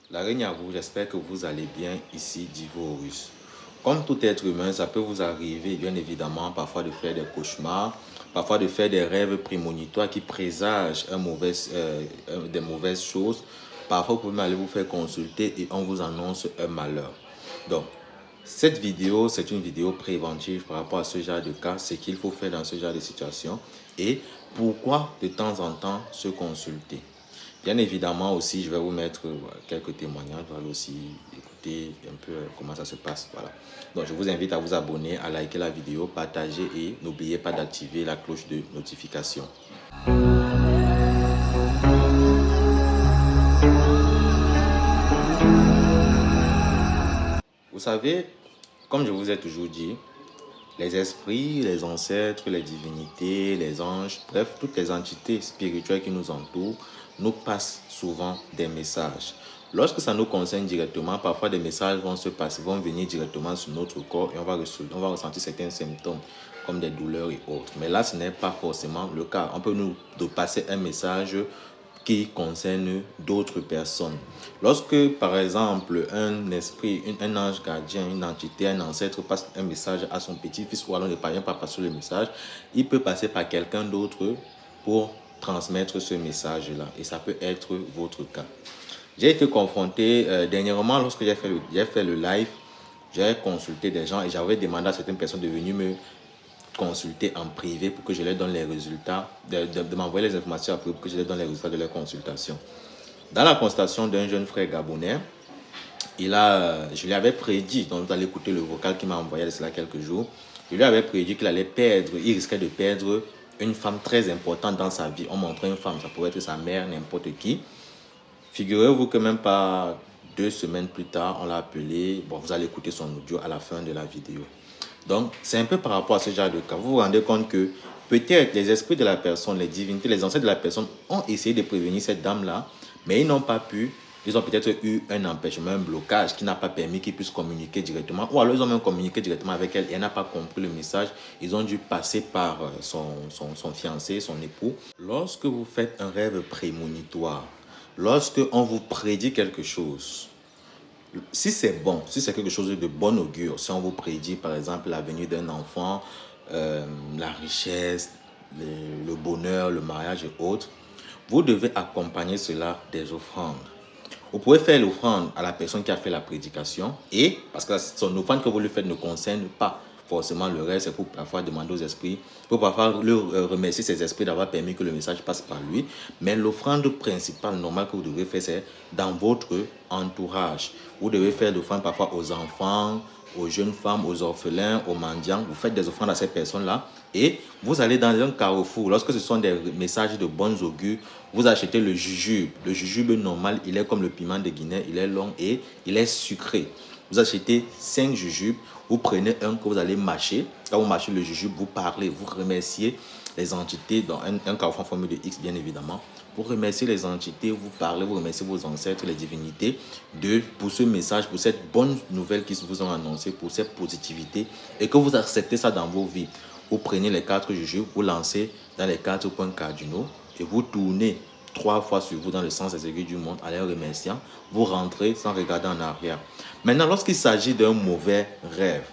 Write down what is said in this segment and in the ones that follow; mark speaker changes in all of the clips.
Speaker 1: L'araignée à vous, j'espère que vous allez bien ici, Divorus. Comme tout être humain, ça peut vous arriver, bien évidemment, parfois de faire des cauchemars, parfois de faire des rêves prémonitoires qui présagent des mauvaises choses. Parfois, vous pouvez même aller vous faire consulter et on vous annonce un malheur. Donc, cette vidéo, c'est une vidéo préventive par rapport à ce genre de cas, ce qu'il faut faire dans ce genre de situation et pourquoi de temps en temps se consulter. Bien évidemment aussi, je vais vous mettre quelques témoignages, vous allez aussi écouter un peu comment ça se passe. Voilà. Donc, je vous invite à vous abonner, à liker la vidéo, partager et n'oubliez pas d'activer la cloche de notification. Vous savez, comme je vous ai toujours dit, les esprits, les ancêtres, les divinités, les anges, bref, toutes les entités spirituelles qui nous entourent nous passent souvent des messages. Lorsque ça nous concerne directement, parfois des messages vont se passer, vont venir directement sur notre corps et on va ressentir certains symptômes comme des douleurs et autres. Mais là, ce n'est pas forcément le cas. On peut nous passer un message qui concerne d'autres personnes. Lorsque, par exemple, un esprit, un ange gardien, une entité, un ancêtre passe un message à son petit-fils ou alors ne parvient pas à passer le message, il peut passer par quelqu'un d'autre pour transmettre ce message-là. Et ça peut être votre cas. J'ai été confronté dernièrement lorsque j'ai fait le live, j'ai consulté des gens et j'avais demandé à certaines personnes de venir me consulter en privé pour que je leur donne les résultats, de m'envoyer les informations après pour que je leur donne les résultats de leur consultation. Dans la consultation d'un jeune frère gabonais, je lui avais prédit, donc vous allez écouter le vocal qu'il m'a envoyé de cela quelques jours, je lui avais prédit qu'il allait perdre, il risquait de perdre une femme très importante dans sa vie. On montrait une femme, ça pourrait être sa mère, n'importe qui. Figurez-vous que même pas 2 semaines plus tard, on l'a appelé. Bon, vous allez écouter son audio à la fin de la vidéo. Donc, c'est un peu par rapport à ce genre de cas. Vous vous rendez compte que peut-être les esprits de la personne, les divinités, les ancêtres de la personne ont essayé de prévenir cette dame-là, mais ils n'ont pas pu. Ils ont peut-être eu un empêchement, un blocage qui n'a pas permis qu'ils puissent communiquer directement. Ou alors ils ont même communiqué directement avec elle et elle n'a pas compris le message. Ils ont dû passer par son fiancé, son époux. Lorsque vous faites un rêve prémonitoire, lorsque on vous prédit quelque chose, si c'est bon, si c'est quelque chose de bon augure, si on vous prédit par exemple la venue d'un enfant, la richesse, le bonheur, le mariage et autres, vous devez accompagner cela des offrandes. Vous pouvez faire l'offrande à la personne qui a fait la prédication et, parce que son offrande que vous lui faites ne concerne pas forcément le reste, c'est pour parfois demander aux esprits, pour parfois le remercier ces esprits d'avoir permis que le message passe par lui. Mais l'offrande principale, normale que vous devez faire, c'est dans votre entourage. Vous devez faire l'offrande parfois aux enfants, aux jeunes femmes, aux orphelins, aux mendiants. Vous faites des offrandes à ces personnes-là et vous allez dans un carrefour. Lorsque ce sont des messages de bonnes augures, vous achetez le jujube. Le jujube normal, il est comme le piment de Guinée, il est long et il est sucré. Vous achetez 5 jujubes, vous prenez un que vous allez mâcher. Quand vous mâchez le jujube, vous parlez, vous remerciez les entités dans un carrefour en forme de X, bien évidemment. Vous remerciez les entités, vous parlez, vous remerciez vos ancêtres, les divinités, pour ce message, pour cette bonne nouvelle qu'ils vous ont annoncée, pour cette positivité, et que vous acceptez ça dans vos vies. Vous prenez les 4 jujubes, vous lancez dans les 4 points cardinaux, et vous tournez 3 fois sur vous dans le sens des aiguilles du monde, en les remerciant. Vous rentrez sans regarder en arrière. Maintenant, lorsqu'il s'agit d'un mauvais rêve,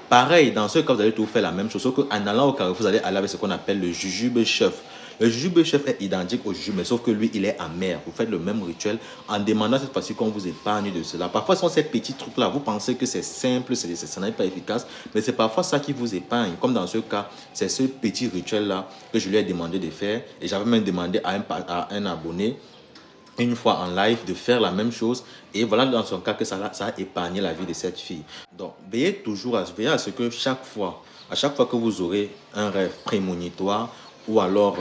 Speaker 1: pareil, dans ce cas, vous allez tout faire la même chose. Sauf qu'en allant au carrefour, vous allez aller avec ce qu'on appelle le jujube chef. Le jujube chef est identique au jujube, mais sauf que lui, il est amer. Vous faites le même rituel en demandant cette fois-ci qu'on vous épargne de cela. Parfois, ce sont ces petits trucs-là. Vous pensez que c'est simple, ça n'est pas efficace, mais c'est parfois ça qui vous épargne. Comme dans ce cas, c'est ce petit rituel-là que je lui ai demandé de faire. Et j'avais même demandé à un abonné une fois en live de faire la même chose et voilà dans son cas que ça a épargné la vie de cette fille. Donc veillez toujours à ce que à chaque fois que vous aurez un rêve prémonitoire ou alors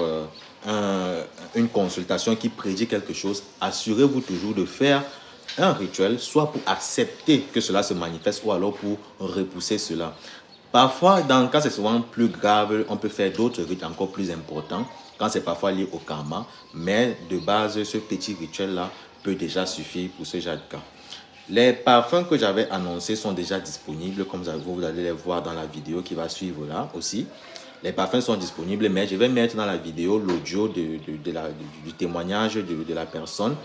Speaker 1: une consultation qui prédit quelque chose, assurez-vous toujours de faire un rituel, soit pour accepter que cela se manifeste ou alors pour repousser cela. Parfois, dans le cas c'est souvent plus grave, on peut faire d'autres rites encore plus importants quand c'est parfois lié au karma. Mais de base, ce petit rituel-là peut déjà suffire pour ce genre de cas. Les parfums que j'avais annoncés sont déjà disponibles, comme vous allez les voir dans la vidéo qui va suivre là aussi. Les parfums sont disponibles, mais je vais mettre dans la vidéo l'audio du témoignage de la personne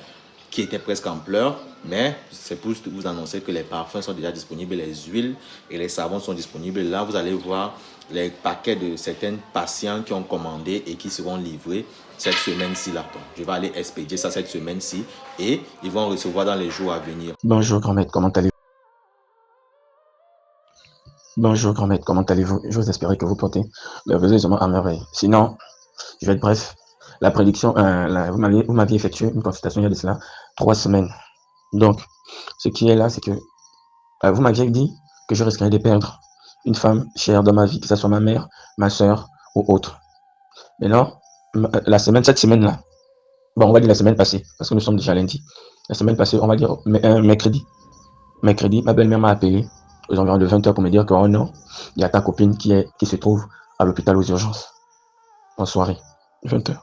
Speaker 1: qui était presque en pleurs, mais c'est pour vous annoncer que les parfums sont déjà disponibles, les huiles et les savons sont disponibles. Là, vous allez voir les paquets de certains patients qui ont commandé et qui seront livrés cette semaine-ci là. Donc, je vais aller expédier ça cette semaine-ci et ils vont recevoir dans les jours à venir.
Speaker 2: Bonjour grand-maître, comment allez-vous? Bonjour grand-maître, comment allez-vous? J'ose espérer que vous portez merveilleusement à merveille. Sinon, je vais être bref. La prédiction, vous m'aviez effectué une consultation il y a de cela 3 semaines. Donc, ce qui est là, c'est que vous m'aviez dit que je risquerais de perdre une femme chère dans ma vie, que ce soit ma mère, ma soeur ou autre. Mais non, cette semaine-là, bon, on va dire la semaine passée, parce que nous sommes déjà lundi. La semaine passée, on va dire mercredi. Mercredi, ma belle-mère m'a appelé aux environs de 20h pour me dire que, oh non, il y a ta copine qui se trouve à l'hôpital aux urgences en soirée, 20h.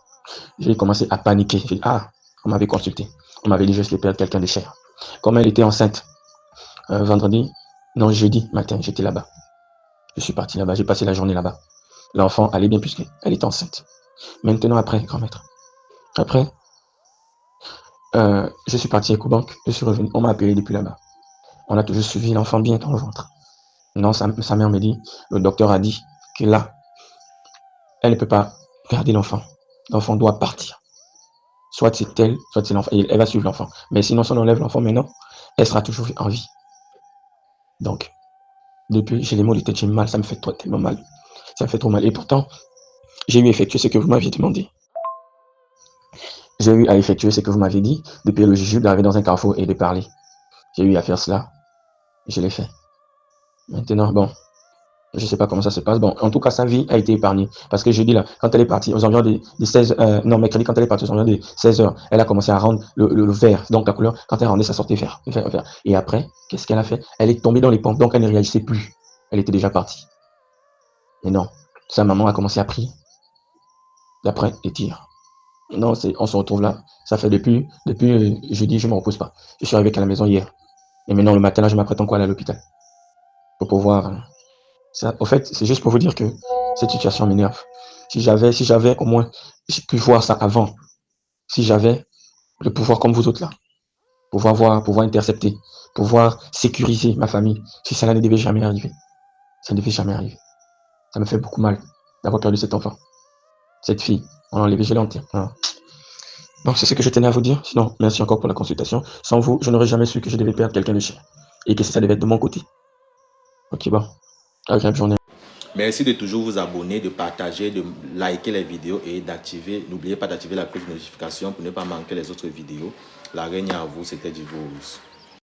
Speaker 2: J'ai commencé à paniquer. J'ai dit, ah, on m'avait consulté. On m'avait dit que je vais perdre quelqu'un de cher. Comme elle était enceinte, vendredi, non, jeudi matin, j'étais là-bas. Je suis parti là-bas, j'ai passé la journée là-bas. L'enfant allait bien puisqu'elle était enceinte. Maintenant, après, grand-maître, après, je suis parti à Ecobank, je suis revenu, on m'a appelé depuis là-bas. On a toujours suivi l'enfant bien dans le ventre. Non, sa mère me dit, le docteur a dit que là, elle ne peut pas garder l'enfant. L'enfant doit partir. Soit c'est elle, soit c'est l'enfant. Elle va suivre l'enfant. Mais sinon, si on enlève l'enfant maintenant, elle sera toujours en vie. Donc, depuis, j'ai les maux de tête, j'ai mal, ça me fait tellement mal. Ça me fait trop mal. Et pourtant, j'ai eu à effectuer ce que vous m'aviez demandé. J'ai eu à effectuer ce que vous m'aviez dit, depuis le jujube, d'arriver dans un carrefour et de parler. J'ai eu à faire cela. Je l'ai fait. Maintenant, bon, je sais pas comment ça se passe. Bon, en tout cas, sa vie a été épargnée. Parce que je dis là, quand elle est partie aux environs des 16 non, mercredi, quand elle est partie aux environs des 16h, elle a commencé à rendre le vert. Donc, la couleur, quand elle rendait, ça sortait vert. Et après, qu'est-ce qu'elle a fait? Elle est tombée dans les pompes, donc elle ne réagissait plus. Elle était déjà partie. Et non, sa maman a commencé à prier. D'après les tirs. Non, on se retrouve là. Ça fait depuis jeudi, je me repose pas. Je suis arrivé à la maison hier. Et maintenant, le matin, là, je m'apprête encore à aller à l'hôpital. Pour pouvoir. Ça, au fait, c'est juste pour vous dire que cette situation m'énerve. Si j'avais au moins pu voir ça avant, si j'avais le pouvoir comme vous autres là, pouvoir intercepter, pouvoir sécuriser ma famille, si cela ne devait jamais arriver. Ça ne devait jamais arriver. Ça me fait beaucoup mal d'avoir perdu cet enfant. Cette fille, on l'a enlevée, je l'ai enterrée. Donc c'est ce que je tenais à vous dire. Sinon, merci encore pour la consultation. Sans vous, je n'aurais jamais su que je devais perdre quelqu'un de cher. Et que ça devait être de mon côté. Ok, bon. Agréable journée.
Speaker 1: Merci de toujours vous abonner, de partager, de liker les vidéos et d'activer, n'oubliez pas d'activer la cloche de notification pour ne pas manquer les autres vidéos. La règne à vous, c'était Divorce.